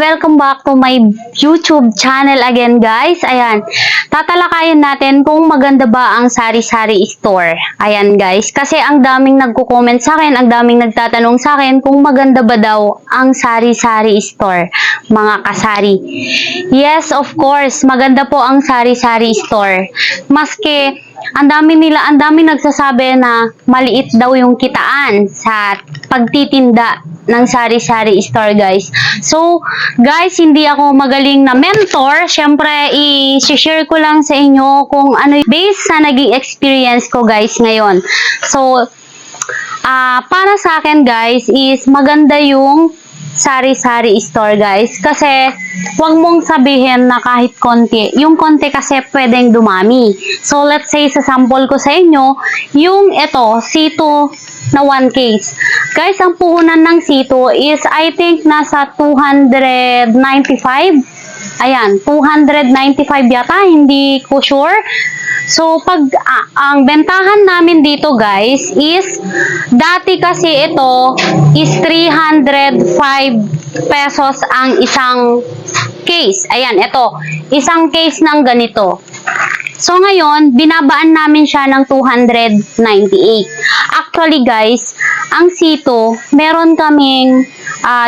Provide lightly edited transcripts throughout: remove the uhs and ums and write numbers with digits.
welcome back to my YouTube channel again guys. Ayan, tatalakayin natin kung maganda ba ang sari-sari store. Ayan guys, kasi ang daming nagko-comment sa akin, ang daming nagtatanong sa akin kung maganda ba daw ang sari-sari store, mga kasari. Yes, of course, maganda po ang sari-sari store. Maski ang dami nagsasabi na maliit daw yung kitaan sa pagtitinda ng sari-sari store guys. So guys, hindi ako magaling na mentor. Syempre, i-share ko lang sa inyo kung ano based sa naging experience ko guys ngayon. So para sa akin guys is maganda yung sari-sari store guys, kasi huwag mong sabihin na kahit konti, yung konti kasi pwedeng dumami. So let's say sa sample ko sa inyo, yung ito C2 na 1 case guys, ang puhunan ng C2 is I think nasa 295. Ayan, 295 yata, hindi ko sure. So, ang bentahan namin dito guys is, dati kasi ito is 305 pesos ang isang case. Ayan, ito, isang case ng ganito. So, ngayon, binabaan namin siya ng 298. Actually guys, ang C2, meron kaming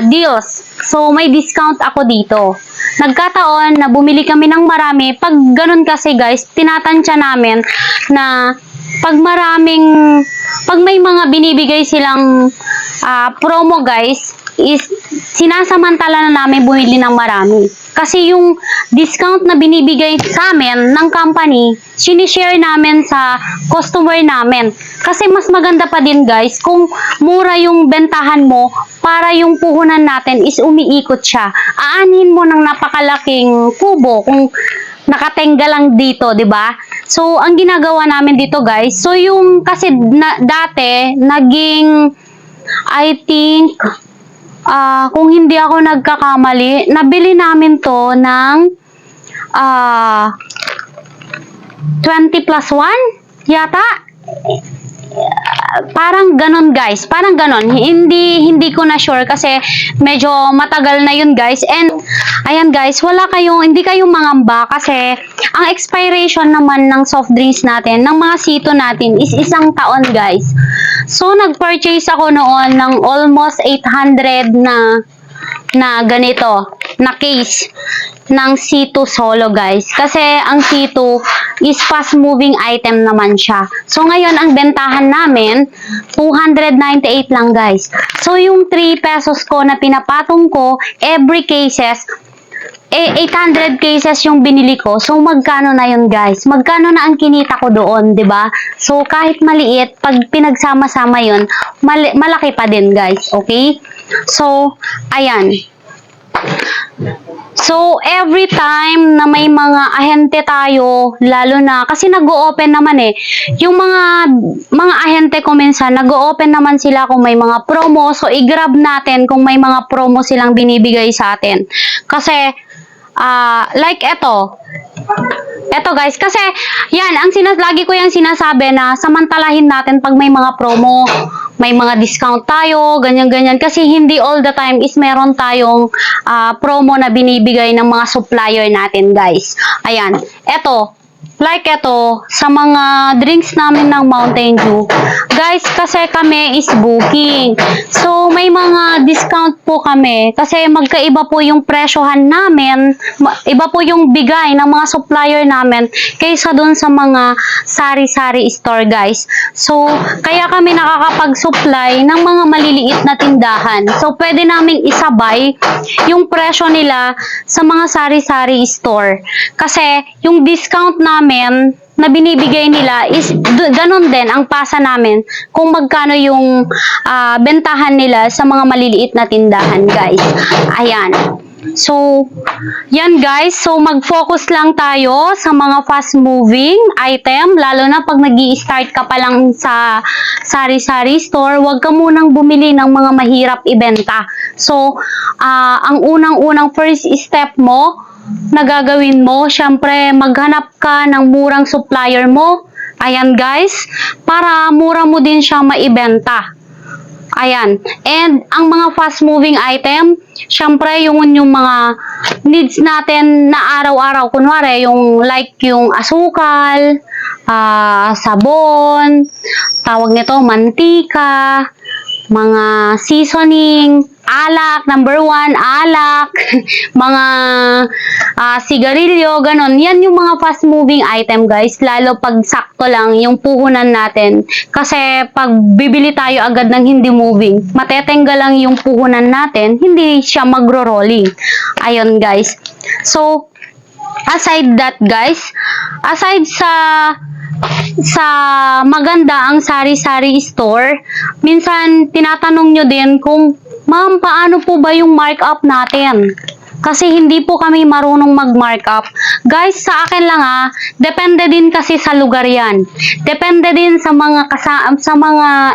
deals. So, may discount ako dito. Nagkataon na bumili kami ng marami. Pag ganun kasi guys, tinatansya namin na pag may mga binibigay silang promo guys, is sinasamantala na namin bumili ng marami. Kasi yung discount na binibigay sa amin ng company, sinishare namin sa customer namin. Kasi mas maganda pa din guys kung mura yung bentahan mo para yung puhunan natin is umiikot siya. Aanhin mo ng napakalaking kubo kung nakatengga lang dito, 'di ba? So ang ginagawa namin dito guys, so yung kasi dati naging I think kung hindi ako nagkakamali, nabili namin to ng 20 plus 1 yata. Parang ganon guys, parang ganon. Hindi ko na sure kasi medyo matagal na yun guys. And ayan guys, hindi kayong mangamba kasi ang expiration naman ng soft drinks natin, ng mga sito natin is 1 taon guys. So nag-purchase ako noon ng almost 800 na ganito, na case ng C2 Solo guys. Kasi ang C2 is fast moving item naman siya. So ngayon ang bentahan namin 298 lang guys. So yung 3 pesos ko na pinapatong ko every cases, 800 cases yung binili ko. So magkano na yun guys? Magkano na ang kinita ko doon, 'di ba? So kahit maliit, pag pinagsama-sama yun, malaki pa din guys, okay? So ayan. So, every time na may mga ahente tayo, lalo na, kasi nag-o-open naman yung mga ahente ko minsan, nag-o-open naman sila kung may mga promo, so i-grab natin kung may mga promo silang binibigay sa atin. Kasi, like eto guys, kasi yan, lagi ko yung sinasabi na samantalahin natin pag may mga promo, may mga discount tayo, ganyan-ganyan. Kasi hindi all the time is meron tayong promo na binibigay ng mga supplier natin guys. Ayan, eto, sa mga drinks namin ng Mountain Dew, guys, kasi kami is booking. So, may mga discount po kami. Kasi magkaiba po yung presyohan namin. Iba po yung bigay ng mga supplier namin kaysa dun sa mga sari-sari store, guys. So, kaya kami nakakapag-supply ng mga maliliit na tindahan. So, pwede naming isabay yung presyo nila sa mga sari-sari store. Kasi, yung discount namin na binibigay nila is ganon din ang pasa namin kung magkano yung bentahan nila sa mga maliliit na tindahan guys. Ayan. So, yan guys. So, mag-focus lang tayo sa mga fast-moving item. Lalo na pag nag-i-start ka pa lang sa sari-sari store, huwag ka munang bumili ng mga mahirap ibenta. So, ang unang-unang first step mo na gagawin mo, syempre maghanap ka ng murang supplier mo. Ayan guys, para mura mo din siya maibenta. Ayan. And ang mga fast-moving item, syempre yung mga needs natin na araw-araw. Kunwari, yung asukal, sabon, tawag nito, mantika, mga seasoning, alak, number 1, alak, mga sigarilyo, ganon. Yan yung mga fast moving item guys, lalo pag sakto lang yung puhunan natin. Kasi pag bibili tayo agad ng hindi moving, matetengga lang yung puhunan natin, hindi siya magro-rolling. Ayun guys. So, aside that guys, aside sa maganda ang sari-sari store, minsan tinatanong nyo din kung, ma'am, paano po ba yung markup natin? Kasi hindi po kami marunong mag-markup. Guys, sa akin lang depende din kasi sa lugar yan. Depende din sa mga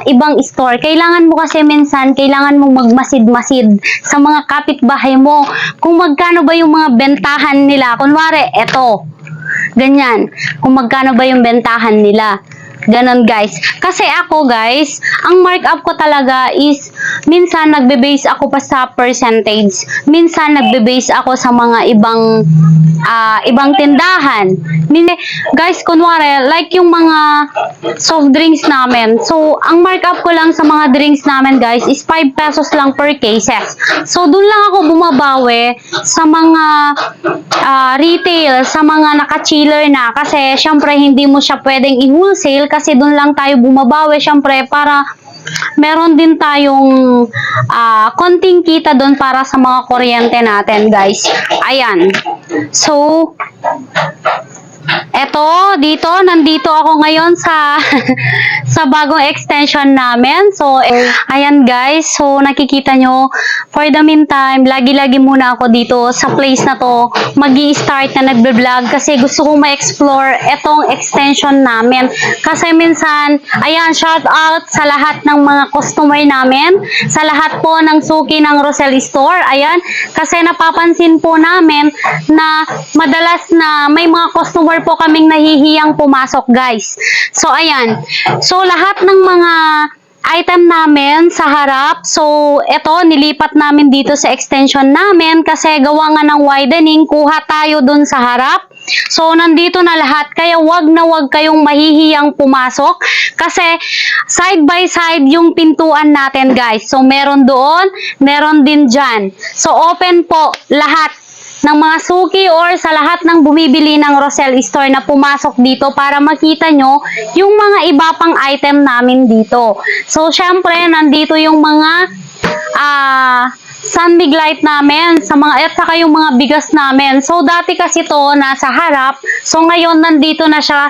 ibang store. Kailangan mo kasi minsan, kailangan mong magmasid-masid sa mga kapitbahay mo. Kung magkano ba yung mga bentahan nila. Kunwari, eto. Ganyan. Kung magkano ba yung bentahan nila. Ganon guys. Kasi ako guys, ang markup ko talaga is minsan nagbe-base ako pa sa percentage. Minsan nagbe-base ako sa mga ibang tindahan. Guys, kunwari, like yung mga soft drinks namin. So, ang markup ko lang sa mga drinks namin guys is 5 pesos lang per cases. So, dun lang ako bumabawi sa mga retail, sa mga naka-chiller na. Kasi, syempre, hindi mo siya pwedeng i-wholesale kasi doon lang tayo bumabawi syempre para meron din tayong konting kita doon para sa mga kuryente natin guys. Ayan. So, nandito ako ngayon sa sa bagong extension namin. So, ayan guys. So, nakikita nyo, for the meantime, lagi-lagi muna ako dito sa place na to. Magi-start na nagbe-vlog kasi gusto kong ma-explore etong extension namin. Kasi minsan, ayan, shout out sa lahat ng mga customer namin, sa lahat po ng suki ng Rosel Store. Ayan, kasi napapansin po namin na madalas na may mga customer po kaming nahihiyang pumasok guys. So ayan. So lahat ng mga item namin sa harap. So eto nilipat namin dito sa extension namin kasi gawa nga ng widening, kuha tayo dun sa harap. So nandito na lahat kaya wag na wag kayong mahihiyang pumasok kasi side by side yung pintuan natin guys. So meron doon, meron din dyan. So open po lahat ng mga suki or sa lahat ng bumibili ng Rosel Store na pumasok dito para makita nyo yung mga iba pang item namin dito. So, syempre, nandito yung mga sunbig light namin at saka yung mga bigas namin. So, dati kasi to nasa harap. So, ngayon, nandito na siya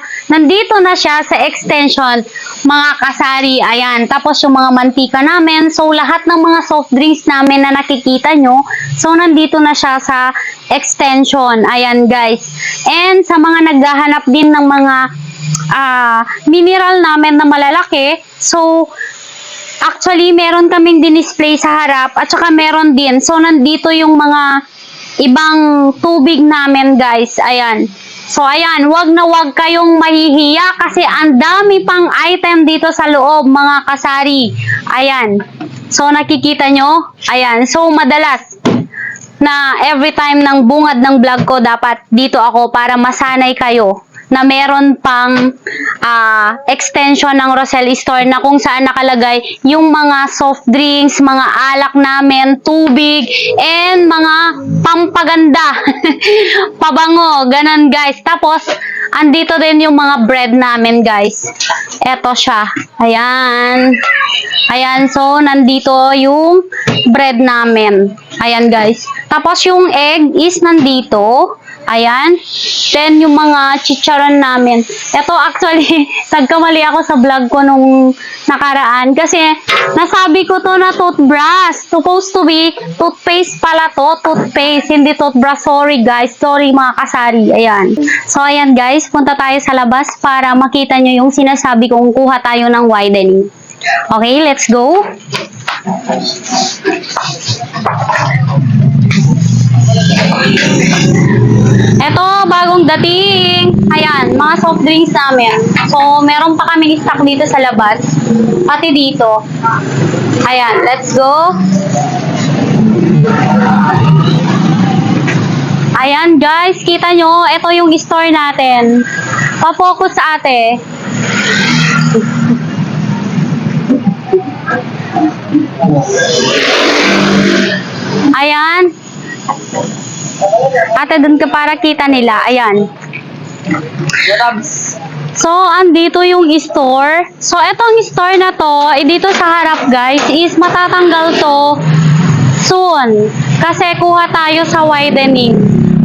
sa extension, mga kasari. Ayan. Tapos, yung mga mantika namin. So, lahat ng mga soft drinks namin na nakikita nyo. So, nandito na siya sa extension. Ayan, guys. And, sa mga naghahanap din ng mga mineral namin na malalaki. So, actually, meron kaming dinisplay sa harap at saka meron din. So, nandito yung mga ibang tubig namin, guys. Ayan. So, ayan. Wag na wag kayong mahihiya kasi ang dami pang item dito sa loob, mga kasari. Ayan. So, nakikita nyo? Ayan. So, madalas na every time ng bungad ng vlog ko, dapat dito ako para masanay kayo na meron pang extension ng Rosel Store na kung saan nakalagay yung mga soft drinks, mga alak namin, tubig, and mga pampaganda. Pabango, ganun guys. Tapos, andito din yung mga bread namin guys. Eto siya. Ayan. Ayan, so nandito yung bread namin. Ayan guys. Tapos yung egg is nandito. Ayan. Then, yung mga chicharon namin. Ito, actually, nagkamali ako sa vlog ko nung nakaraan. Kasi, nasabi ko to na toothbrush. Supposed to be toothpaste pala to. Toothpaste, hindi toothbrush. Sorry, guys. Sorry, mga kasari. Ayan. So, ayan, guys. Punta tayo sa labas para makita nyo yung sinasabi kong kuha tayo ng widening. Okay, let's go. Eto, bagong dating. Ayan, mga soft drinks namin. So, meron pa kaming stock dito sa labas. Pati dito. Ayan, let's go. Ayan guys, kita nyo, ito yung store natin. Pa-focus ate. Ayan. Ate, dun ka para kita nila. Ayan. So, andito yung store. So, etong store na to, dito sa harap guys, is matatanggal to soon. Kasi kuha tayo sa widening.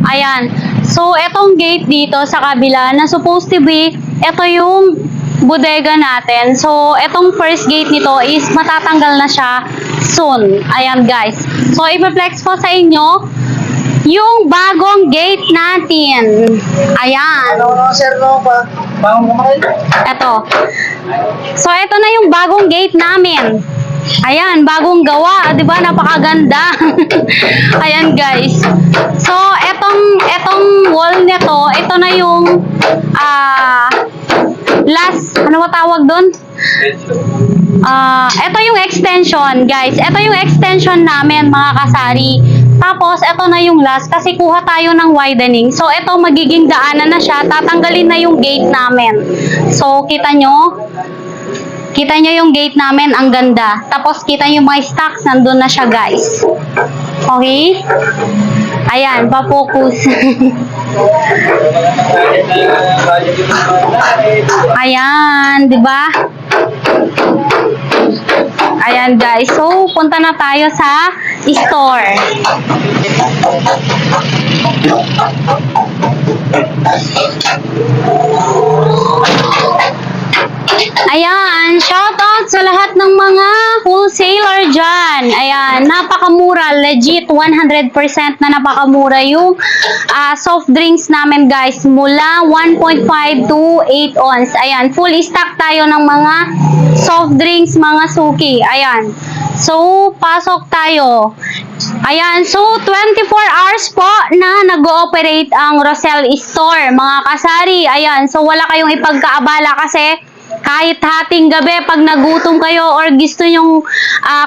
Ayan. So, etong gate dito sa kabila na supposed to be, ito yung bodega natin. So, etong first gate nito is matatanggal na siya soon. Ayan guys. So, i-flex ko sa inyo yung bagong gate natin. Ayan. Sir, pa. Bangon kumain. Ito. So, ito na yung bagong gate namin. Ayan, bagong gawa. Diba? Napakaganda. Ayan, guys. So, etong wall nito, ito na yung last, ano ba tawag doon? Ito yung extension, guys. Ito yung extension namin, mga kasari. Tapos, ito na yung last kasi kuha tayo ng widening. So, ito magiging daanan na siya. Tatanggalin na yung gate namin. So, kita nyo? Kita nyo yung gate namin, ang ganda. Tapos, kita nyo mga stocks, nandun na siya, guys. Okay? Ayan, pa-focus. Ayan, di ba? Ayan, guys. So, punta na tayo sa store. Ayan, shoutout sa lahat ng mga wholesaler dyan. Ayan, napakamura, legit 100% na napakamura yung soft drinks namin guys, mula 1.5 to 8 ounce. Ayan, full stock tayo ng mga soft drinks, mga suki. Ayan, so pasok tayo. Ayan, so 24 hours po na nag-ooperate ang Rosel Store, mga kasari. Ayan, so wala kayong ipagkaabala kasi kahit hating gabi, pag nagutom kayo or gusto nyong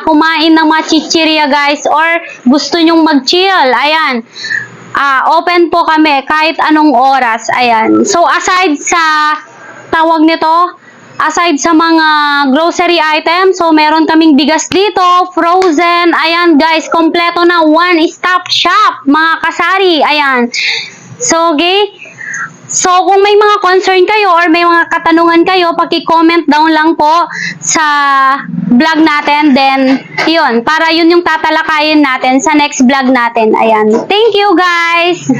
kumain ng mga chichirya guys, or gusto nyong mag-chill, ayan, open po kami kahit anong oras. Ayan, so aside sa tawag nito, aside sa mga grocery items, so meron kaming bigas dito, frozen. Ayan guys, kompleto na, one-stop shop, mga kasari. Ayan, so okay. So, kung may mga concern kayo or may mga katanungan kayo, paki-comment down lang po sa vlog natin. Then, yun, para yun yung tatalakayin natin sa next vlog natin. Ayan. Thank you, guys!